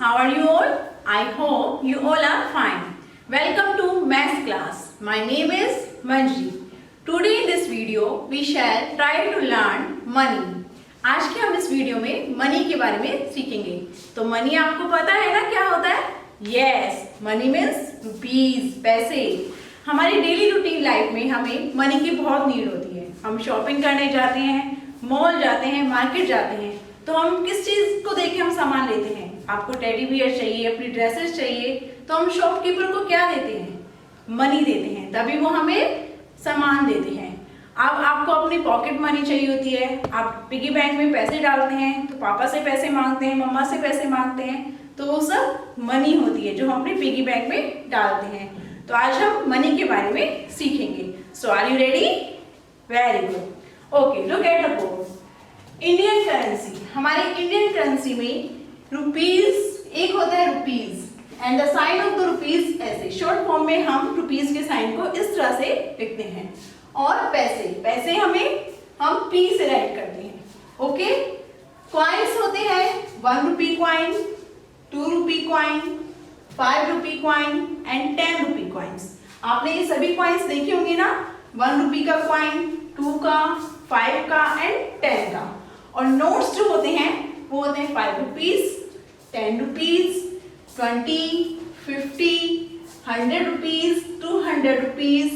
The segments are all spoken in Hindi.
How are you all? I hope you all are fine. Welcome to Maths class. My name is Manji. Today in this video we shall try to learn money. आज के हम इस वीडियो में मनी के बारे में सीखेंगे। तो मनी आपको पता है ना क्या होता है? Yes, मनी मीन्स रुपीज, पैसे। हमारी डेली रूटीन लाइफ में हमें मनी की बहुत नीड होती है। हम शॉपिंग करने जाते हैं, मॉल जाते हैं, मार्केट जाते हैं, तो हम किस चीज को देख के हम सामान लेते हैं? आपको टेडी बियर चाहिए, अपनी ड्रेसेस चाहिए, तो हम शॉपकीपर को क्या देते हैं? मनी देते हैं, तभी वो हमें सामान देते हैं। अब आपको अपनी पॉकेट मनी चाहिए होती है, आप पिगी बैंक में पैसे डालते हैं, तो पापा से पैसे मांगते हैं, मम्मा से पैसे मांगते हैं, तो वो सब मनी होती है जो हम अपने पिगी बैंक में डालते हैं। तो आज हम मनी के बारे में सीखेंगे। So are you ready? Very good. Okay, look at the board. Indian currency, हमारे इंडियन करेंसी में रुपीज एक होता है, rupees, and the sign of the rupees ऐसे शॉर्ट फॉर्म में हम रुपीज के साइन को इस तरह से लिखते हैं। और पैसे, पैसे हम पी से राइट करते हैं। ओके, कॉइन्स होते हैं 1 rupee coin, 2 rupee coin, 5 rupee coin and 10 rupee coins. आपने ये सभी कॉइन्स देखे होंगे ना, 1 रुपी का कॉइन, 2 का, 5 का एंड 10 का। और नोट्स जो होते हैं वो होते हैं 5 rupees, 10 rupees, 20, 50, 100 rupees, 200 rupees,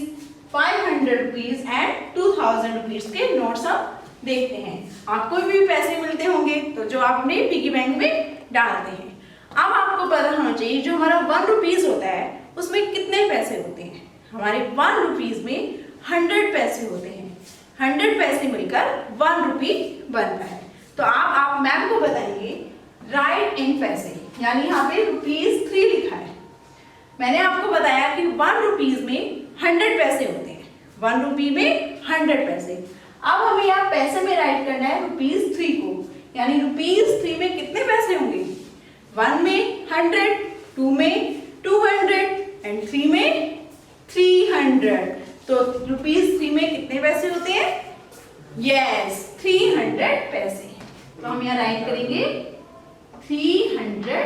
500 rupees and 2000 rupees के नोट्स हम देखते हैं। आपको भी पैसे मिलते होंगे तो जो आपने पिगी बैंक में डालते हैं। अब आपको पता होना चाहिए जो हमारा 1 रुपीज होता है उसमें कितने पैसे होते हैं। हमारे 1 रुपीज में 100 पैसे होते हैं। 100 पैसे मिलकर 1 रुपी बनता है। तो आप मैम को बताइए राइट इन पैसे, यानी यहाँ पे ₹3 लिखा है। मैंने आपको बताया कि 1 रुपीज में 100 पैसे होते हैं। 1 रुपी में 100 पैसे। अब हमें यहाँ पैसे में राइट करना है ₹3 को, यानी ₹3 में कितने पैसे होंगे? 1 में 100, 2 में 200 एंड 3 में 300। तो ₹3 में कितने पैसे होते हैं? यस, 300 पैसे। तो हम यहाँ राइट करेंगे 300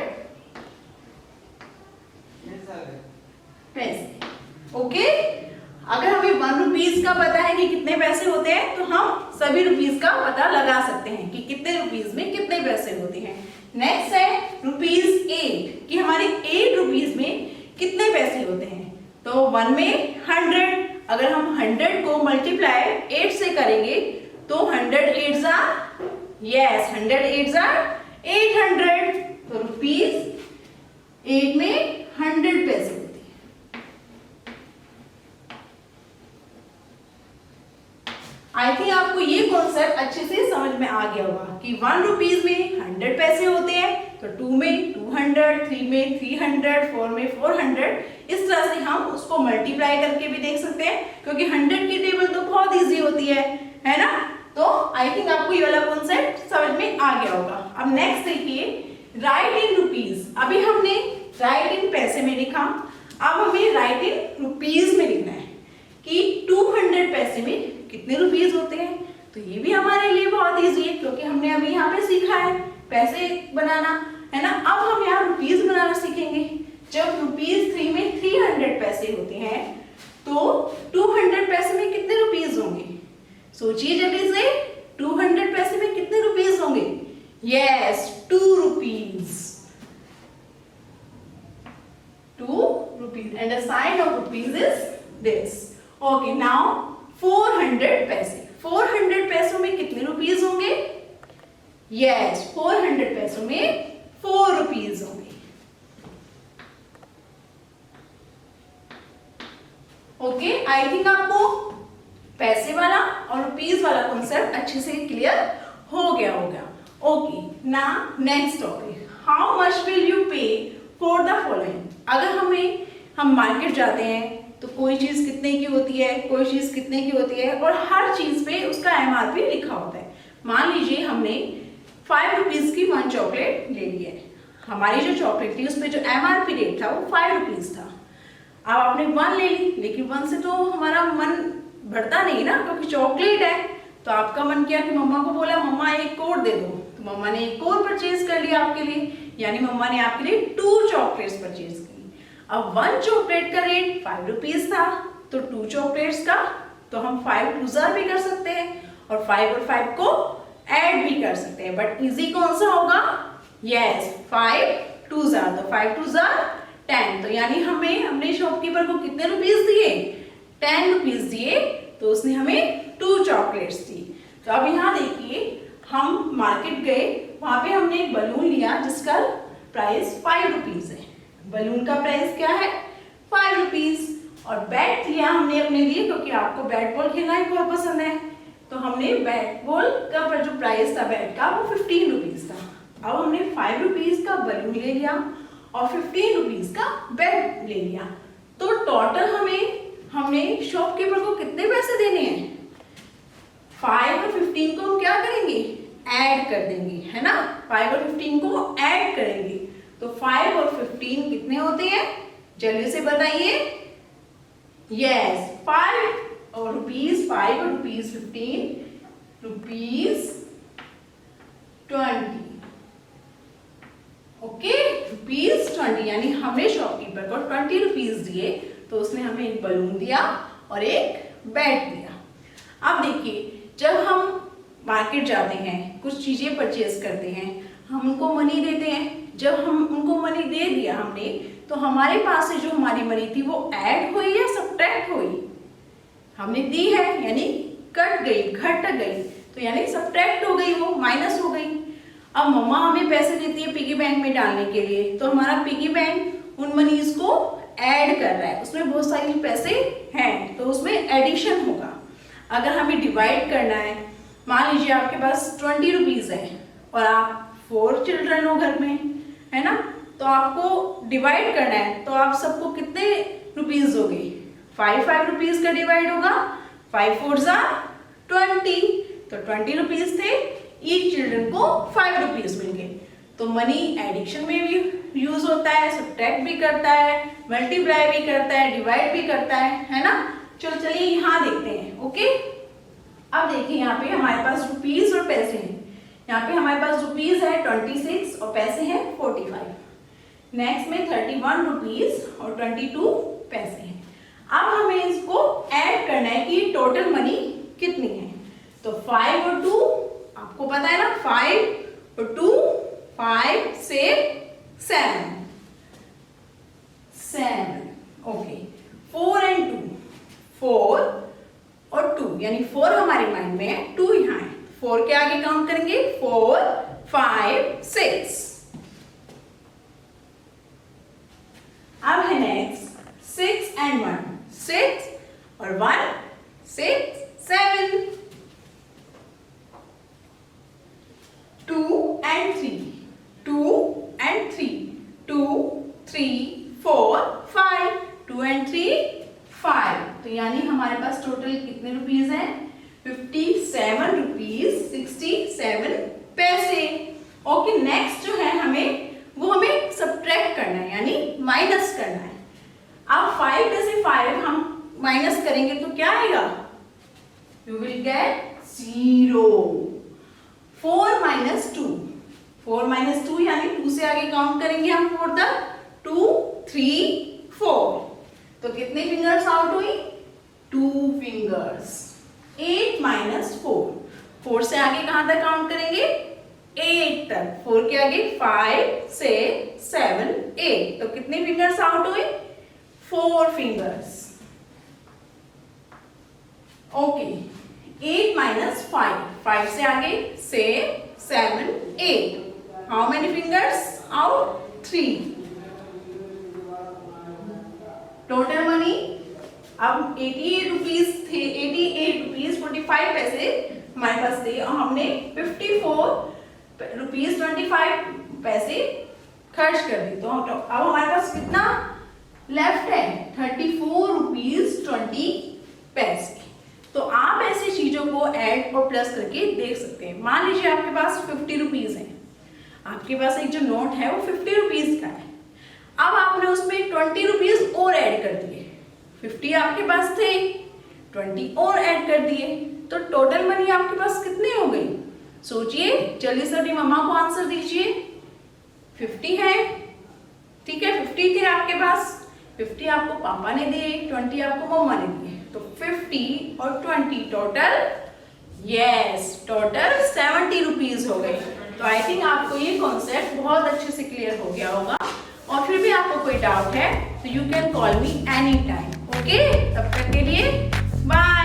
पैसे। ओके, अगर हमें 1 रुपीज का पता है कि कितने पैसे होते हैं तो हम सभी रुपीज का पता लगा सकते हैं कि कितने रुपीज में कितने पैसे होते हैं। नेक्स्ट है ₹8 कि हमारे 8 रुपीज में कितने पैसे होते हैं। तो 1 में 100, अगर हम 100 को मल्टीप्लाई 8 से करेंगे तो 100 8s are, yes, 100 8s are 800। तो ₹8 में 100 पैसे होते हैं। आई थिंक आपको ये कॉन्सेप्ट अच्छे से समझ में आ गया होगा कि 1 रुपीज में 100 पैसे होते हैं, तो 2 में 200, 3 में 300, 4 में 400। इस तरह से हम उसको मल्टीप्लाई करके भी देख सकते हैं, क्योंकि 100 की टेबल तो बहुत इजी होती है ना। तो आई थिंक आपको ये वाला कॉन्सेप्ट समझ में आ गया होगा। अब नेक्स्ट देखिए, राइट इन रुपीज। अभी हमने राइट इन पैसे में लिखा, अब हमें राइट इन रुपीज में लिखना है कि 200 पैसे में कितने रुपीज होते हैं। तो ये भी हमारे लिए बहुत इजी है, क्योंकि हमने अभी यहाँ पे सीखा है पैसे बनाना, है ना। अब हम यहाँ रुपीज बनाना सीखेंगे। जब ₹3 में 300 पैसे होते हैं तो 200 पैसे में कितने रुपीज होंगे? सोचिए जल्दी से, 200 पैसे में कितने रुपीज होंगे? Yes, 2 rupees. 2 rupees and the sign of rupees is this. Okay, now 400 पैसे। 400 पैसों में कितने रुपीज होंगे? यस, 400 पैसों में 4 रुपीज होंगे। ओके, आई थिंक आपको पैसे वाला और रुपीज वाला कॉन्सेप्ट अच्छे से क्लियर हो गया होगा। Okay, now next topic, how much will you पे फॉर द फॉलोइंग। अगर हम मार्केट जाते हैं तो कोई चीज कितने की होती है, कोई चीज कितने की होती है, और हर चीज पे उसका MRP लिखा होता है। मान लीजिए हमने 5 रुपीज की 1 चॉकलेट ले ली है। हमारी जो चॉकलेट थी उसमें जो MRP रेट था वो 5 रुपीज था। अब आपने 1 ले ली, लेकिन 1 से तो हमारा मन बढ़ता नहीं ना, क्योंकि चॉकलेट है। तो आपका मन किया कि मम्मा को बोला मम्मा एक और दे दो, तो मम्मा ने एक और परचेज कर लिया आपके लिए। यानी मम्मा ने आपके लिए 2 चॉकलेट्स परचेज की। अब 1 चॉकलेट का रेट 5 रुपीज था, तो 2 चॉकलेट्स का तो हम 5 2 जार भी कर सकते हैं और 5 और 5 को ऐड भी कर सकते हैं, बट इजी कौन सा होगा? यस, 5 2 जार, तो 5 2 जार 10। तो यानी हमें अपने शॉपकीपर को कितने रुपीस दिए? 10 रुपीज दिए, तो उसने हमें 2 चॉकलेट्स दी। तो अब यहाँ देखिए, हम मार्केट गए, वहां पे हमने एक बलून लिया जिसका प्राइस 5 रुपीज है। बलून का प्राइस क्या है? 5 रुपीज। और बैट लिया हमने अपने लिए, क्योंकि आपको बैट बॉल खेलना ही बहुत पसंद है, तो हमने बैट बॉल का जो प्राइस था बैट का वो 15 रुपीज था। अब हमने 5 रुपीज का बलून ले लिया और 15 रुपीज का बैट ले लिया, तो टोटल हमने शॉपकीपर को कितने पैसे देने हैं? 5 और 15 को हम क्या करेंगे? ऐड कर देंगे, है ना? 5 और 15 को ऐड करेंगे, तो 5 और 15 कितने होते हैं? जल्दी से बताइए। यस, 5 और रुपीज 5 और रुपीज 15 रुपीज 20। ओके, रुपीज 20, यानी हमने शॉपकीपर को 20 रुपीज दिए, तो उसने हमें एक बलून दिया और एक बैट दिया। अब देखिए, जब हम मार्केट जाते हैं, कुछ चीजें परचेज करते हैं, हम उनको मनी देते हैं। जब हम उनको मनी दे दिया हमने, तो हमारे पास से जो हमारी मनी थी वो ऐड हुई या सब्ट्रैक्ट हुई? हमने दी है यानी कट गई, घट गई, तो यानी सब्ट्रैक्ट हो गई, वो माइनस हो गई। अब मम्मा हमें पैसे देती है पिगी बैंक में डालने के लिए, तो हमारा पिगी बैंक उन मनीज को ऐड कर रहा है, उसमें बहुत सारे पैसे हैं, तो उसमें एडिशन होगा। अगर हमें डिवाइड करना है, मान लीजिए आपके पास 20 रुपीज है और आप 4 चिल्ड्रन हो घर में, है ना, तो आपको डिवाइड करना है, तो आप सबको कितने रुपीज दोगे? 5 रुपीज का डिवाइड होगा, 5 4 जार 20, तो 20 रुपीज थे, ईच चिल्ड्रन को 5 रुपीज मिल गए। तो मनी एडिशन में भी यूज होता है, सब्ट्रैक्ट भी करता है, मल्टीप्लाई भी करता है, डिवाइड भी करता है ना। चलिए यहाँ देखते हैं। ओके, अब देखिए यहाँ पे हमारे पास रुपीज और पैसे हैं। यहाँ पे हमारे पास रुपीज है 26 और पैसे हैं 45। नेक्स्ट में 31 रुपीज और 22 पैसे हैं। अब हमें इसको ऐड करना है कि टोटल मनी कितनी है। तो 5 और 2 आपको पता है ना, 5 और 2 5 से 7 ओके। 4 एंड 2 4 और 2, यानी 4 हमारे माइंड में है, 2 यहाँ है। 4 के आगे काउंट करेंगे, 4 5 6। अब है नेक्स्ट 6 एंड 1, 6 और 1 6 7। 2 and 3 2 and 3 2 3 4 5 2 and 3 5। तो यानी हमारे पास टोटल कितने रुपीज हैं? 57 रुपीज 67 पैसे। ओके, नेक्स्ट जो है हमें सब्ट्रैक्ट करना है, यानी माइनस करना है। अब 5 में से 5 हम माइनस करेंगे तो क्या आएगा? You will get 0। 4 minus 2 4 minus 2 यानी 2 से आगे काउंट करेंगे हम 4 तक, 2 3 4। तो कितने फिंगर्स आउट हुई? 2 फिंगर्स। 8 minus 4 4 से आगे कहां तक काउंट करेंगे? 8 तक। 4 के आगे 5 6 7 8। तो कितने फिंगर्स आउट हुए? 4 फिंगर्स। ओके, 8 minus 5 5 से आगे 6 7 8। How many fingers out? 3। Total money अब 88 रुपीज थे, 88 रुपीज 45 पैसे हमारे पास थे और हमने 54 रुपीज 25 पैसे खर्च कर दी। तो अब हमारे पास कितना लेफ्ट है? 34 रुपीज 20 पैसे। तो आप ऐसी चीजों को ऐड और प्लस करके देख सकते हैं। मान लीजिए आपके पास 50 रुपीज है, आपके पास एक जो नोट है वो 50 रुपीज का है। अब आपने उसमें 20 रुपीज और ऐड कर दिए, 50 आपके पास थे, 20 और ऐड कर दिए, तो टोटल मनी आपके पास कितनी हो गई? सोचिए, जल्दी से अपनी मम्मा को आंसर दीजिए। 50 है, ठीक है, 50 थे आपके पास, 50 आपको पापा ने दिए, 20 आपको मम्मा ने दिए, तो 50 और 20 टोटल, यस टोटल 70 रुपीज हो गए। तो आई थिंक आपको ये कॉन्सेप्ट बहुत अच्छे से क्लियर हो गया होगा, और फिर भी आपको कोई डाउट है तो you can call me any time, okay. तब तक के लिए बाय।